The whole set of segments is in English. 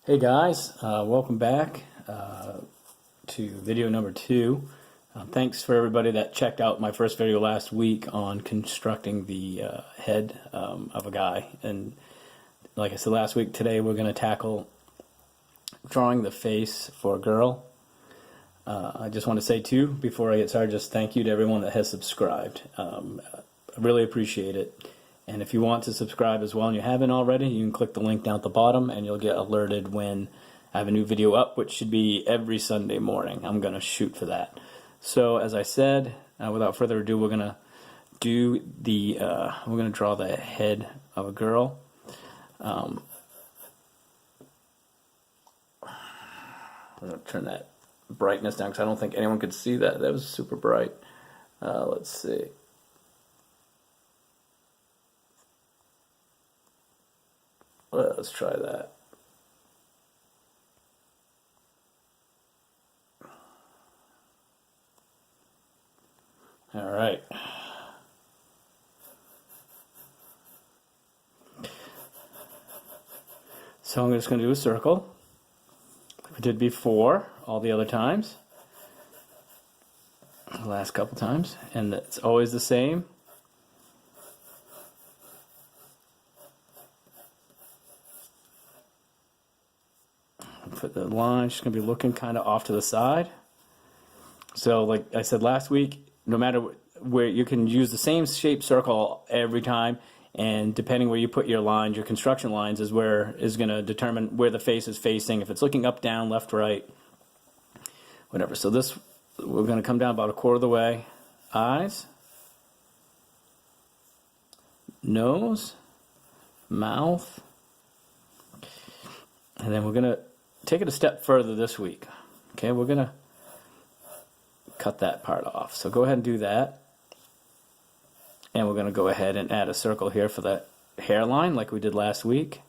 Hey guys, welcome back to video number 2. Thanks for everybody that checked out my first video last week on constructing the head of a guy. And like I said last week, today we're going to tackle drawing the face for a girl. I just want to say too, before I get started, just thank you to everyone that has subscribed. I really appreciate it. And if you want to subscribe as well and you haven't already, you can click the link down at the bottom and you'll get alerted when I have a new video up, which should be every Sunday morning. I'm going to shoot for that. So as I said, without further ado, we're going to do the, we're going to draw the head of a girl. I'm going to turn that brightness down because I don't think anyone could see that. That was super bright. Let's see. Let's try that. All right. So I'm just going to do a circle, like I did before, all the other times, the last couple times, and it's always the same. Put the line, she's going to be looking kind of off to the side. So like I said last week, no matter where, you can use the same shape circle every time, and depending where you put your lines, your construction lines is going to determine where the face is facing, if it's looking up, down, left, right, whatever. So this, we're going to come down about a quarter of the way. Eyes, nose, mouth, and then we're going to take it a step further this week. Okay, we're going to cut that part off. So go ahead and do that. And we're going to go ahead and add a circle here for the hairline like we did last week.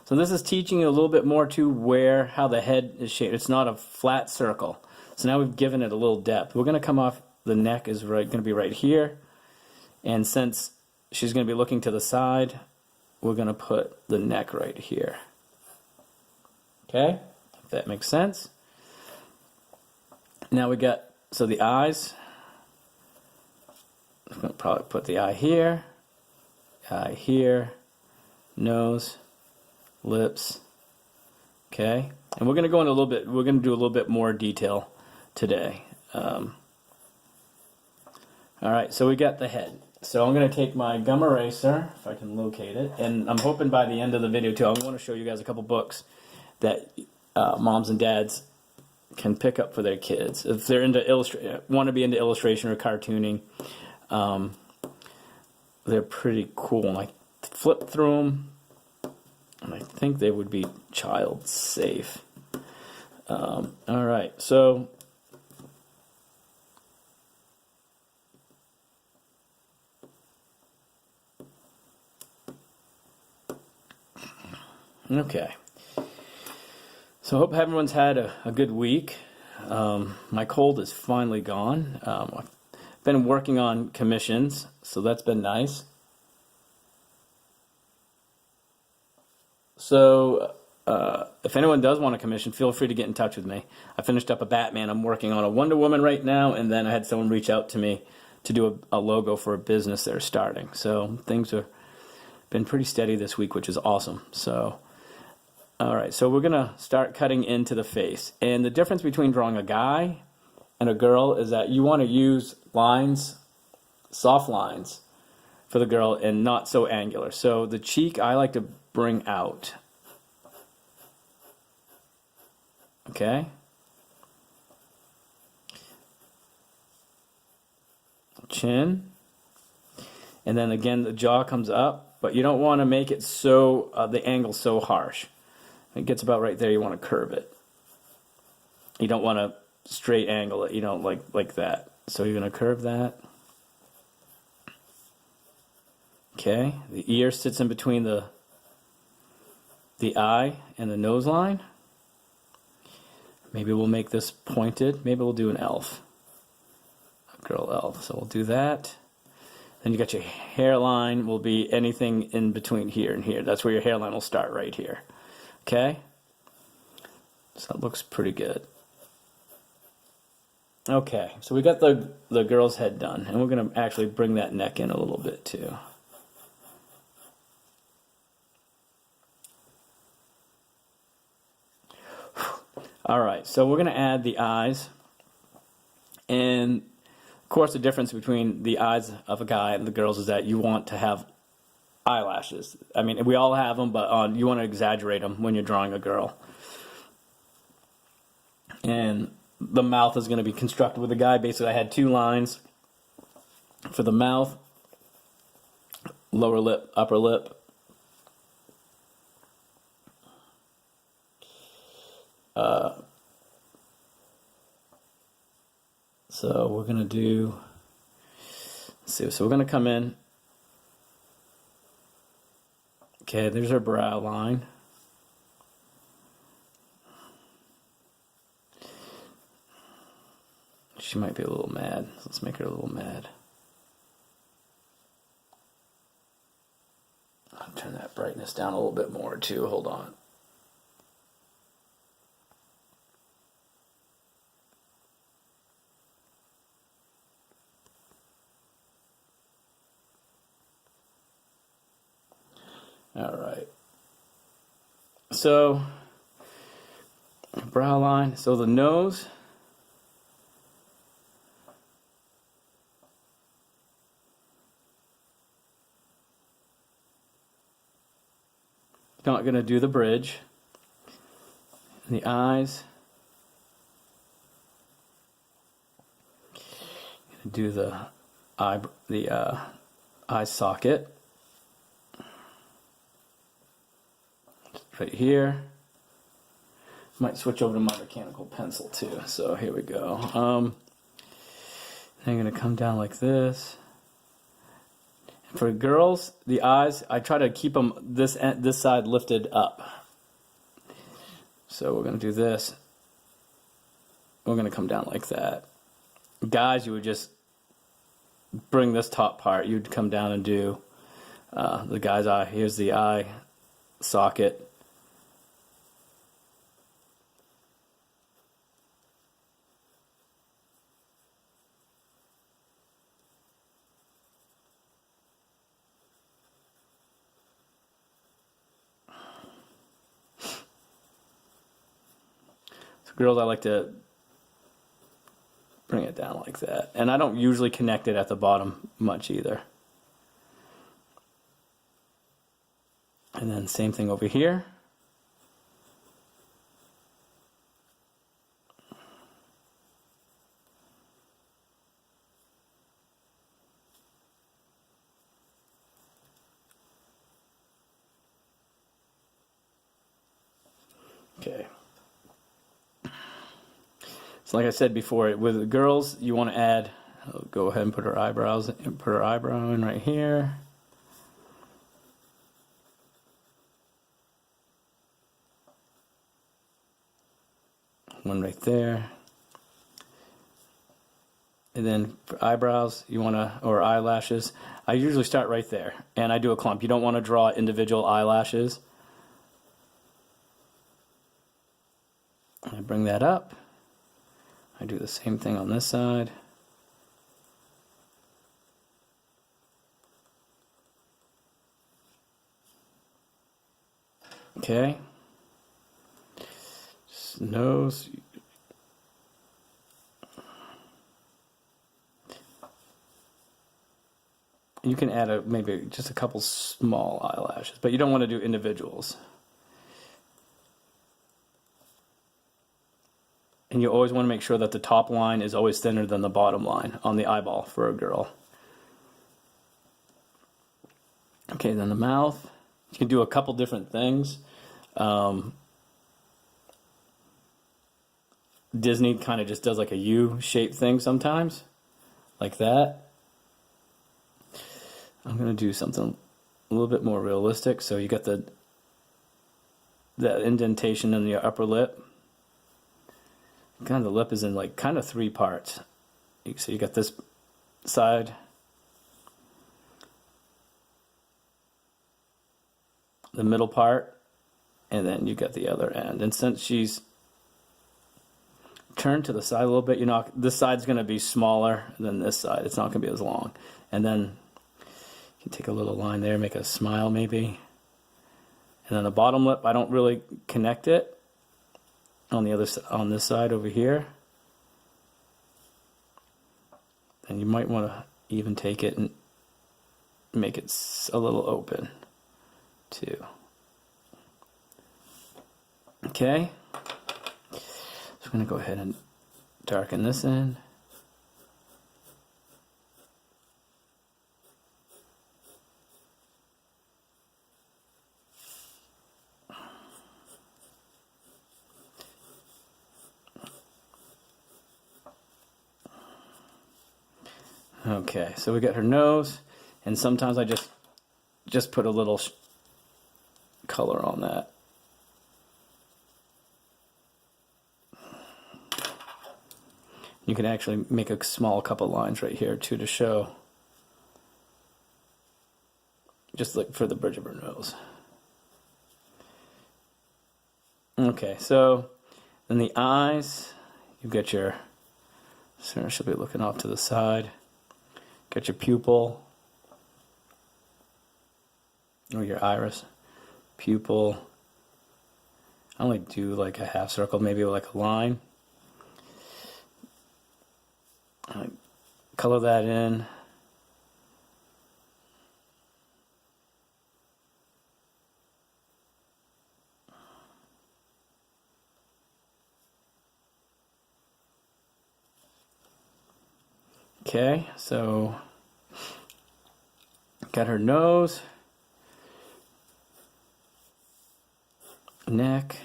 So this is teaching you a little bit more to how the head is shaped. It's not a flat circle. So now we've given it a little depth. We're going to come off, the neck is going to be right here. And since she's going to be looking to the side, we're going to put the neck right here. Okay, if that makes sense. Now we got, so the eyes, I'm going to probably put the eye here, nose, lips, okay? And we're going to go in a little bit, we're going to do a little bit more detail today. All right, so we got the head. So I'm going to take my gum eraser, if I can locate it, and I'm hoping by the end of the video too, I want to show you guys a couple books that moms and dads can pick up for their kids if they're want to be into illustration or cartooning. They're pretty cool, and I flip through them, and I think they would be child safe. All right, so okay. So I hope everyone's had a good week. My cold is finally gone. I've been working on commissions, so that's been nice. So if anyone does want a commission, feel free to get in touch with me. I finished up a Batman. I'm working on a Wonder Woman right now, and then I had someone reach out to me to do a logo for a business they're starting. So things have been pretty steady this week, which is awesome. So all right, so we're going to start cutting into the face. And the difference between drawing a guy and a girl is that you want to use lines, soft lines, for the girl and not so angular. So the cheek I like to bring out. Okay? Chin. And then again, the jaw comes up, but you don't want to make it so, the angle so harsh. It gets about right there, you want to curve it. You don't want to straight angle it, you don't like that. So you're going to curve that. Okay, the ear sits in between the eye and the nose line. Maybe we'll make this pointed. Maybe we'll do an elf. A girl elf. So we'll do that. Then you got your hairline will be anything in between here and here. That's where your hairline will start, right here. Okay, so that looks pretty good. Okay, so we got the girl's head done, and we're gonna actually bring that neck in a little bit too. All right, so we're gonna add the eyes, and of course the difference between the eyes of a guy and the girls is that you want to have eyelashes. I mean, we all have them, but you want to exaggerate them when you're drawing a girl. And the mouth is going to be constructed with the guy. Basically, I had 2 lines for the mouth, lower lip, upper lip. So we're going to do, let's see, so we're going to come in. Okay, there's our brow line. She might be a little mad. Let's make her a little mad. I'll turn that brightness down a little bit more too. Hold on. All right. So, brow line. So the nose. Not going to do the bridge. And the eyes. Do the eye socket right here. Might switch over to my mechanical pencil too. So here we go. I'm going to come down like this. For girls, the eyes, I try to keep them this side lifted up. So we're going to do this. We're going to come down like that. Guys, you would just bring this top part. You'd come down and do the guy's eye. Here's the eye socket. So girls, I like to bring it down like that. And I don't usually connect it at the bottom much either. And then same thing over here. Okay. So like I said before, with the girls, you want to add, go ahead and put her eyebrows, put her eyebrow in right here. One right there. And then for eyebrows, you want to, or eyelashes, I usually start right there. And I do a clump. You don't want to draw individual eyelashes. I bring that up. I do the same thing on this side. Okay. Just nose. You can add maybe just a couple small eyelashes, but you don't want to do individuals. And you always want to make sure that the top line is always thinner than the bottom line on the eyeball for a girl. Okay, then the mouth. You can do a couple different things. Disney kind of just does like a U-shaped thing sometimes, like that. I'm going to do something a little bit more realistic. So you got the indentation in the upper lip. Kind of the lip is in like kind of 3 parts. So you got this side, the middle part, and then you get the other end. And since she's turned to the side a little bit, this side's going to be smaller than this side. It's not going to be as long. And then you can take a little line there, make a smile maybe. And then the bottom lip, I don't really connect it on this side over here. And you might want to even take it and make it a little open too. Okay, so I'm going to go ahead and darken this in. Okay, so we got her nose, and sometimes I just put a little color on that. You can actually make a small couple lines right here too to show, just like for the bridge of her nose. Okay, so then the eyes, you get your, so she'll be looking off to the side. Get your pupil, or your iris, pupil. I only do like a half circle, maybe like a line. Color that in. Okay, so got her nose, neck,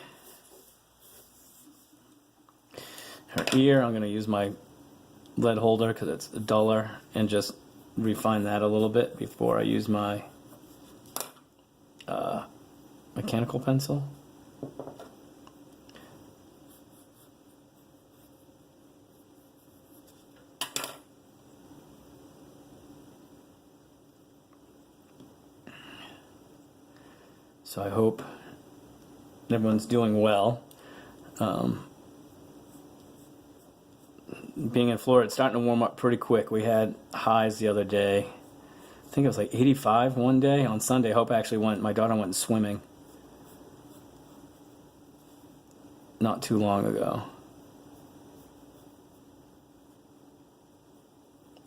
her ear. I'm going to use my lead holder because it's duller, and just refine that a little bit before I use my mechanical pencil. So I hope everyone's doing well. Being in Florida, it's starting to warm up pretty quick. We had highs the other day. I think it was like 85 one day. On Sunday, Hope actually my daughter went swimming not too long ago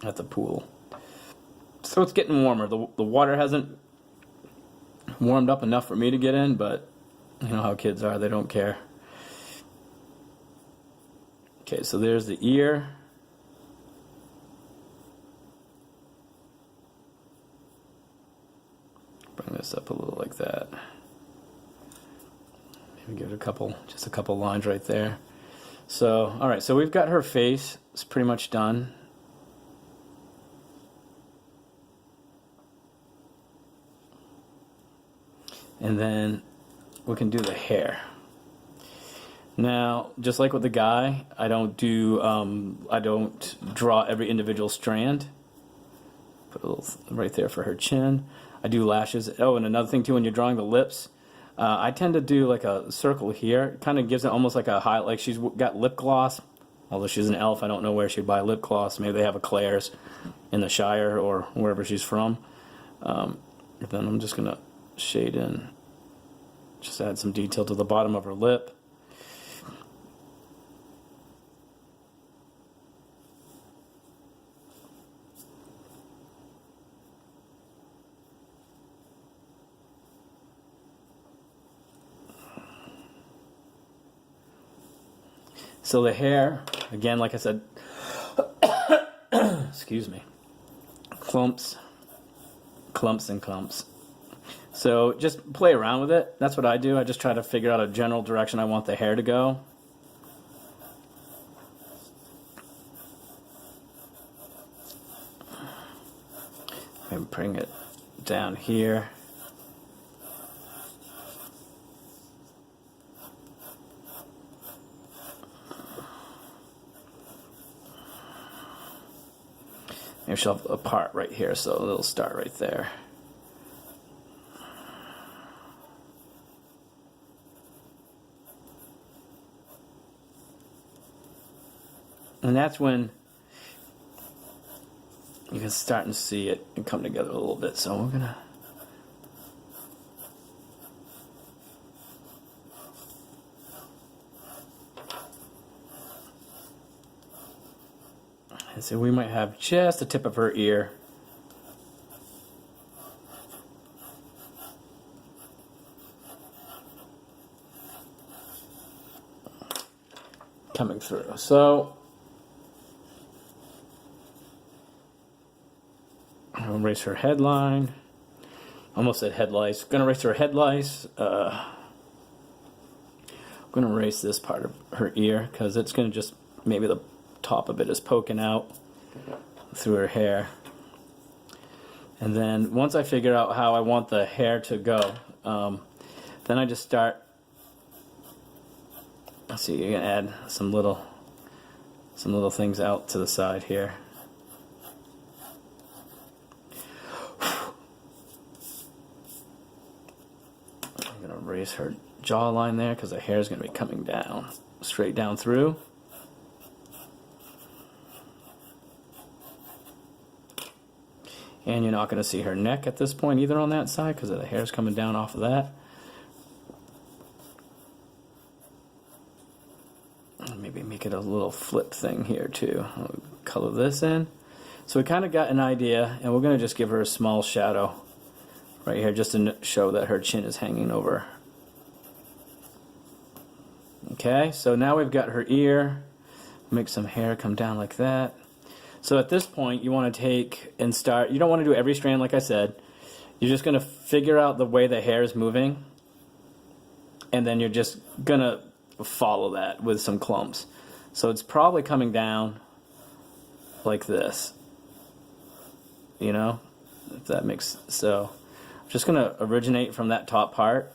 at the pool. So it's getting warmer. The water hasn't warmed up enough for me to get in, but you know how kids are, they don't care. Okay, so there's the ear. Bring this up a little like that. Maybe give it just a couple lines right there. So, all right, so we've got her face. It's pretty much done. And then we can do the hair. Now, just like with the guy, I don't draw every individual strand. Put a little right there for her chin. I do lashes. Oh, and another thing too, when you're drawing the lips, I tend to do like a circle here. It kind of gives it almost like a highlight, like she's got lip gloss. Although she's an elf, I don't know where she'd buy lip gloss. Maybe they have a Claire's in the Shire or wherever she's from. And then I'm just gonna shade in, just add some detail to the bottom of her lip. So the hair, again, like I said, excuse me, clumps and clumps. So just play around with it. That's what I do. I just try to figure out a general direction I want the hair to go. And bring it down here. Maybe she'll have a part right here, so it'll start right there. And that's when you can start to see it and come together a little bit. So we're gonna and so we might have just the tip of her ear coming through. So I'm gonna erase her headline. Almost said head lice. Gonna erase her head lice. I'm gonna erase this part of her ear because it's gonna just, maybe the top of it is poking out through her hair. And then once I figure out how I want the hair to go, then I just start. Let's see, you're gonna add some little things out to the side here. I'm gonna erase her jawline there because the hair is gonna be coming down, straight down through. And you're not gonna see her neck at this point either on that side because the hair is coming down off of that. Maybe make it a little flip thing here too. I'll color this in. So we kind of got an idea, and we're going to just give her a small shadow right here just to show that her chin is hanging over. Okay, so now we've got her ear. Make some hair come down like that. So at this point you want to take and start, you don't want to do every strand like I said. You're just going to figure out the way the hair is moving, and then you're just going to follow that with some clumps. So it's probably coming down like this, you know, if that makes, so I'm just gonna originate from that top part.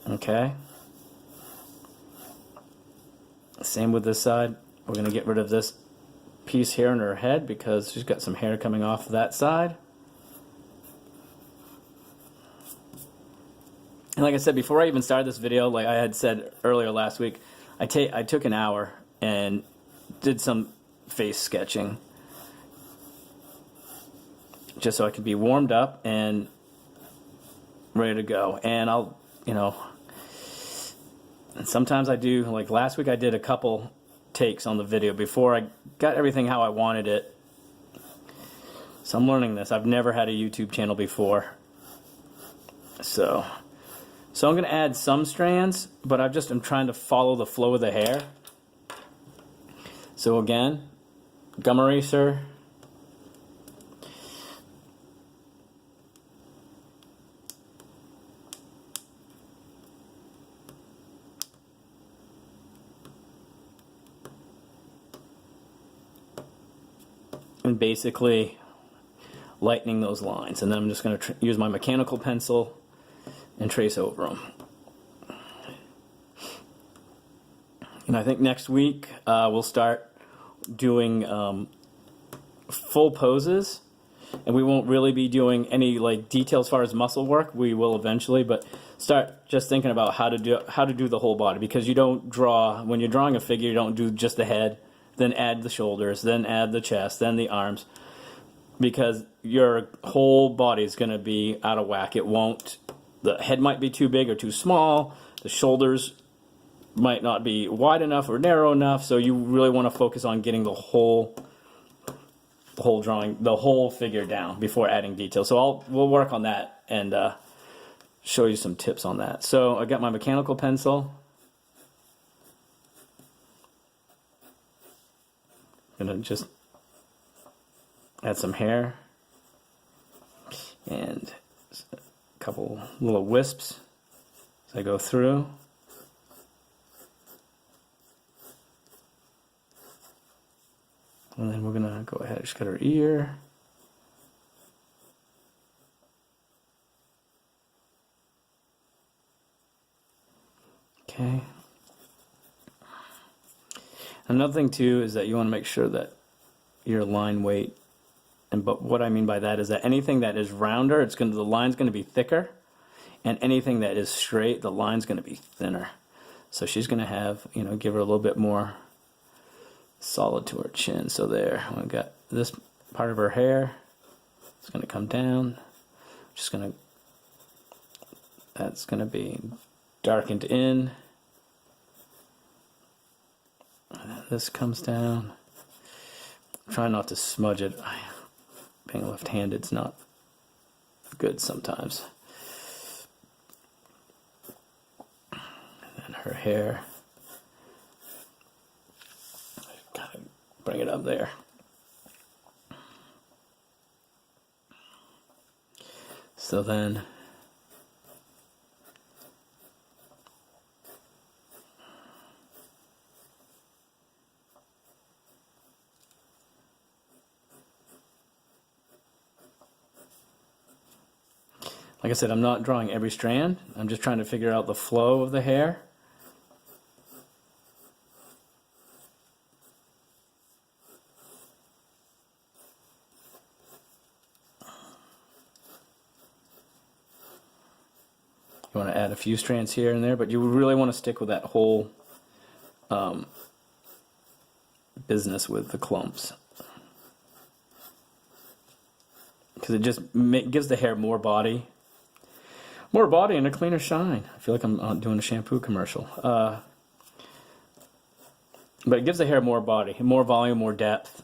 Okay, same with this side. We're gonna get rid of this piece here in her head because she's got some hair coming off that side. And like I said, before I even started this video, like I had said earlier last week, I took an hour and did some face sketching just so I could be warmed up and ready to go. And I'll, you know, and sometimes I do, like last week I did a couple takes on the video before I got everything how I wanted it. So I'm learning this. I've never had a YouTube channel before. So I'm going to add some strands, but I'm trying to follow the flow of the hair. So again, gum eraser. And basically lightening those lines. And then I'm just going to use my mechanical pencil and trace over them. And I think next week we'll start doing full poses, and we won't really be doing any like detail as far as muscle work. We will eventually, but start just thinking about how to do the whole body, because you don't draw, when you're drawing a figure, you don't do just the head, then add the shoulders, then add the chest, then the arms, because your whole body is going to be out of whack. It won't. The head might be too big or too small. The shoulders might not be wide enough or narrow enough. So you really want to focus on getting the whole drawing, the whole figure down before adding detail. So we'll work on that and show you some tips on that. So I got my mechanical pencil. I'm gonna just add some hair and couple little wisps as I go through. And then we're gonna go ahead and just cut her ear. Okay. Another thing too is that you want to make sure that your line weight, but what I mean by that is that anything that is rounder, the line's going to be thicker, and anything that is straight, the line's going to be thinner. So she's going to have, give her a little bit more solid to her chin. So there, we got this part of her hair. It's going to come down. Just going to, that's going to be darkened in. And then this comes down. Try not to smudge it. Being left-handed is not good sometimes. And then her hair. Gotta bring it up there. So then like I said, I'm not drawing every strand. I'm just trying to figure out the flow of the hair. You want to add a few strands here and there, but you really want to stick with that whole business with the clumps. Because it just gives the hair more body. More body and a cleaner shine. I feel like I'm doing a shampoo commercial. But it gives the hair more body, more volume, more depth.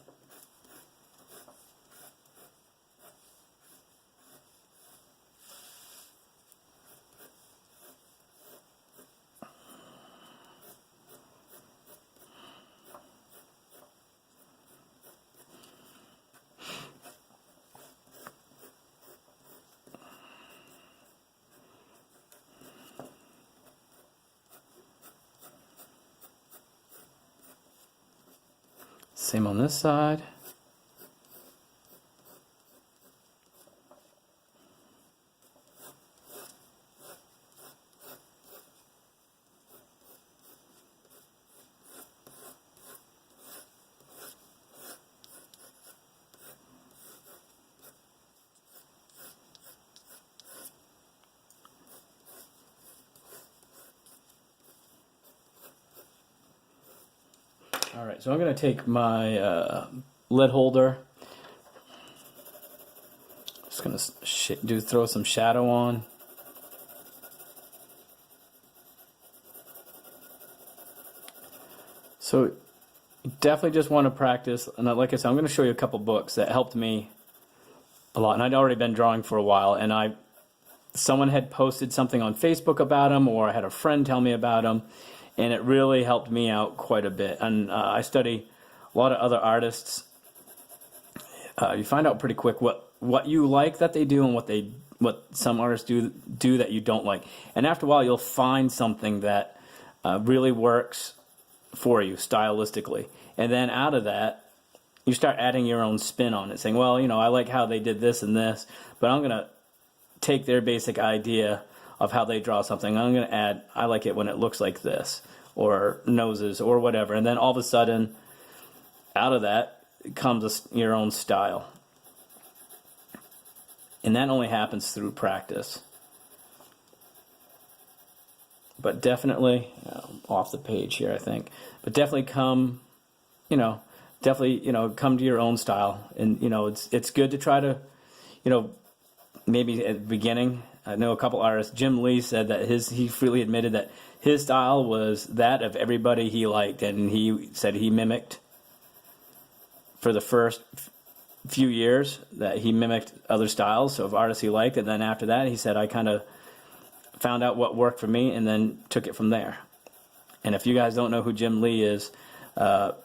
Same on this side. All right, so I'm going to take my lid holder. Just going to throw some shadow on. So you definitely just want to practice. And like I said, I'm going to show you a couple books that helped me a lot. And I'd already been drawing for a while, and someone had posted something on Facebook about them, or I had a friend tell me about them. And it really helped me out quite a bit. And I study a lot of other artists. You find out pretty quick what you like that they do and what some artists do that you don't like. And after a while, you'll find something that really works for you stylistically. And then out of that, you start adding your own spin on it, saying, well, I like how they did this and this, but I'm going to take their basic idea of how they draw something. I'm going to add, I like it when it looks like this, or noses, or whatever. And then all of a sudden, out of that comes your own style. And that only happens through practice. But definitely, off the page here, I think. But definitely come to your own style. And, it's good to try to, maybe at the beginning, I know a couple artists. Jim Lee said that he freely admitted that his style was that of everybody he liked, and he said he mimicked for the first few years that he mimicked other styles, so of artists he liked, and then after that he said I kind of found out what worked for me and then took it from there. And if you guys don't know who Jim Lee is,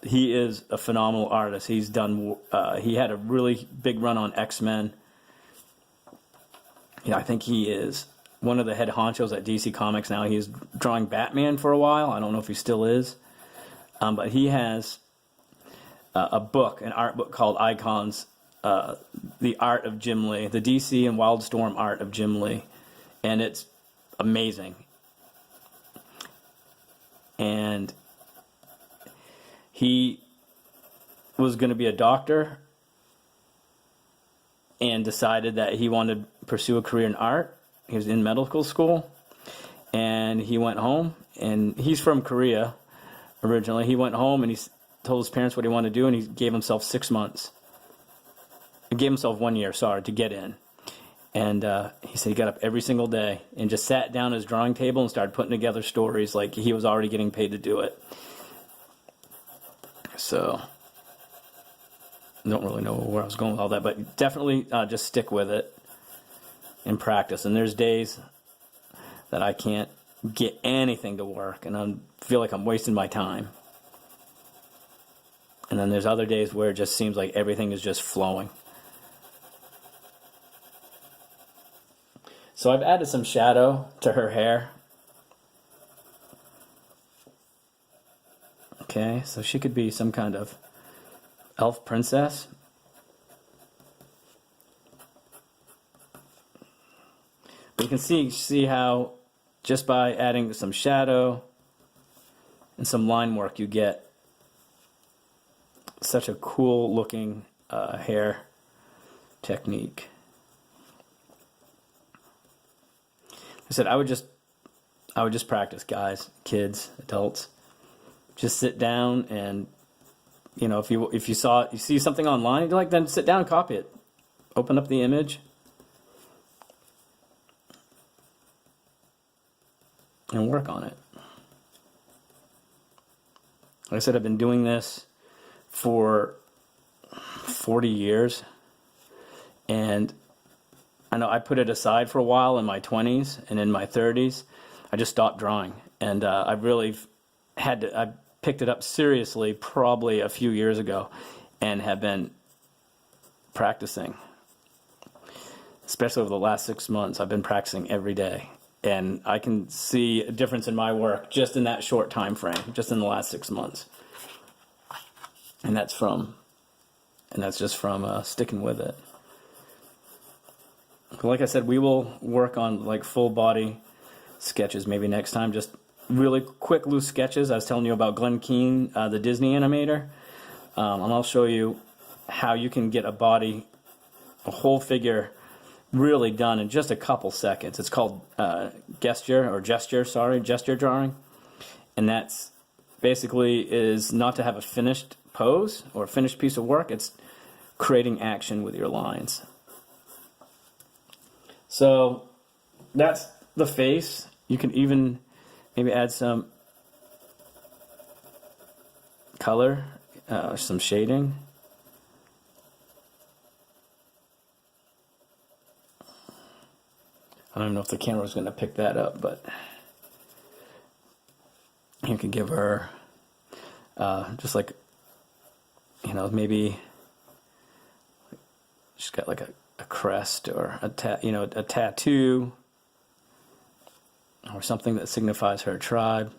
he is a phenomenal artist. He had a really big run on X-Men. I think he is one of the head honchos at DC Comics now. He's drawing Batman for a while. I don't know if he still is. But he has a book, an art book called Icons, The Art of Jim Lee, the DC and Wildstorm art of Jim Lee. And it's amazing. And he was going to be a doctor and decided that he wanted to pursue a career in art. He was in medical school, and he went home, and he's from Korea originally. He went home and he told his parents what he wanted to do, and he gave himself 6 months. He gave himself 1 year, sorry, to get in. And he said he got up every single day and just sat down at his drawing table and started putting together stories like he was already getting paid to do it. So, I don't really know where I was going with all that, but definitely just stick with it and practice. And there's days that I can't get anything to work, and I feel like I'm wasting my time. And then there's other days where it just seems like everything is just flowing. So I've added some shadow to her hair. Okay, so she could be some kind of elf princess. But you can see how just by adding some shadow and some line work, you get such a cool looking hair technique. I said I would just practice, guys, kids, adults. Just sit down and, you know, if you see something online you like, then sit down and copy it. Open up the image and work on it. Like I said, I've been doing this for 40 years, and I know I put it aside for a while in my 20s, and in my 30s, I just stopped drawing. And I really I picked it up seriously probably a few years ago and have been practicing. Especially over the last 6 months, I've been practicing every day. And I can see a difference in my work just in that short time frame, just in the last 6 months. And that's just from sticking with it. Like I said, we will work on like full body sketches maybe next time. Just really quick, loose sketches. I was telling you about Glen Keane, the Disney animator. And I'll show you how you can get a whole figure really done in just a couple seconds. It's called gesture drawing. And that's basically is not to have a finished pose or a finished piece of work. It's creating action with your lines. So that's the face. You can even maybe add some color, some shading. I don't know if the camera's going to pick that up, but you can give her just like, you know, maybe she's got like a crest or a tattoo or something that signifies her tribe.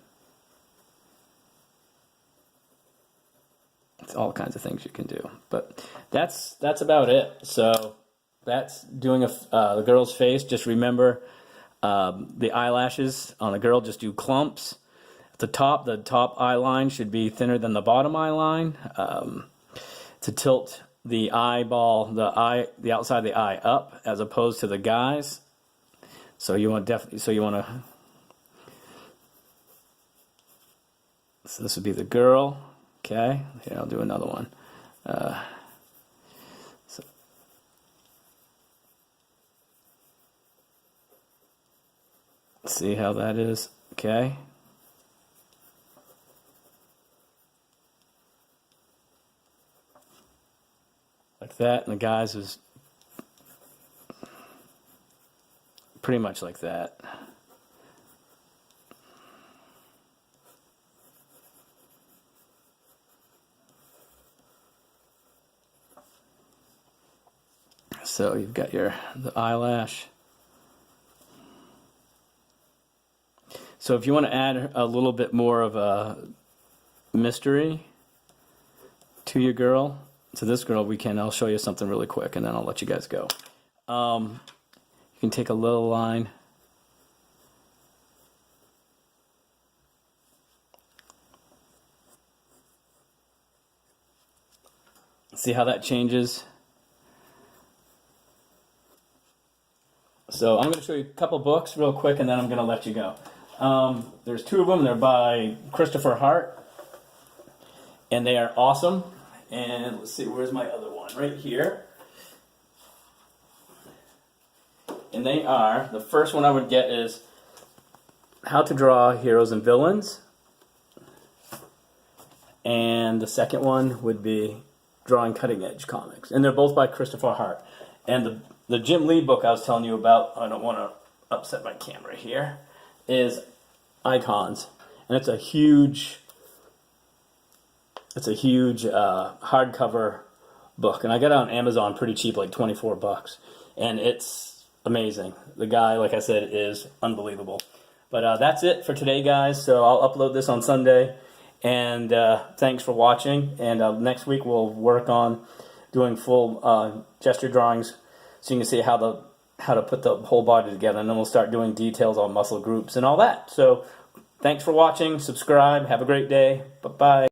It's all kinds of things you can do, but that's about it. So that's doing the girl's face. Just remember the eyelashes on a girl, just do clumps. At the top eye line should be thinner than the bottom eye line. To tilt the eyeball, the outside of the eye up as opposed to the guys. So you want to. So this would be the girl. Okay, here I'll do another one. See how that is? Okay. Like that, and the guys is pretty much like that. So you've got the eyelash. So if you want to add a little bit more of a mystery to your girl, to this girl, I'll show you something really quick and then I'll let you guys go. You can take a little line. See how that changes? So I'm going to show you a couple books real quick and then I'm going to let you go. There's two of them. They're by Christopher Hart. and they are awesome. And let's see, where's my other one? Right here. And they are, the first one I would get is How to Draw Heroes and Villains. And the second one would be Drawing Cutting Edge Comics. And they're both by Christopher Hart. And the Jim Lee book I was telling you about, I don't want to upset my camera here, is Icons. And it's a huge hardcover book. And I got it on Amazon pretty cheap, like $24. And it's amazing. The guy, like I said, is unbelievable. But that's it for today, guys. So I'll upload this on Sunday. And thanks for watching. And next week we'll work on doing full gesture drawings, so you can see how to put the whole body together. And then we'll start doing details on muscle groups and all that. So thanks for watching. Subscribe. Have a great day. Bye-bye.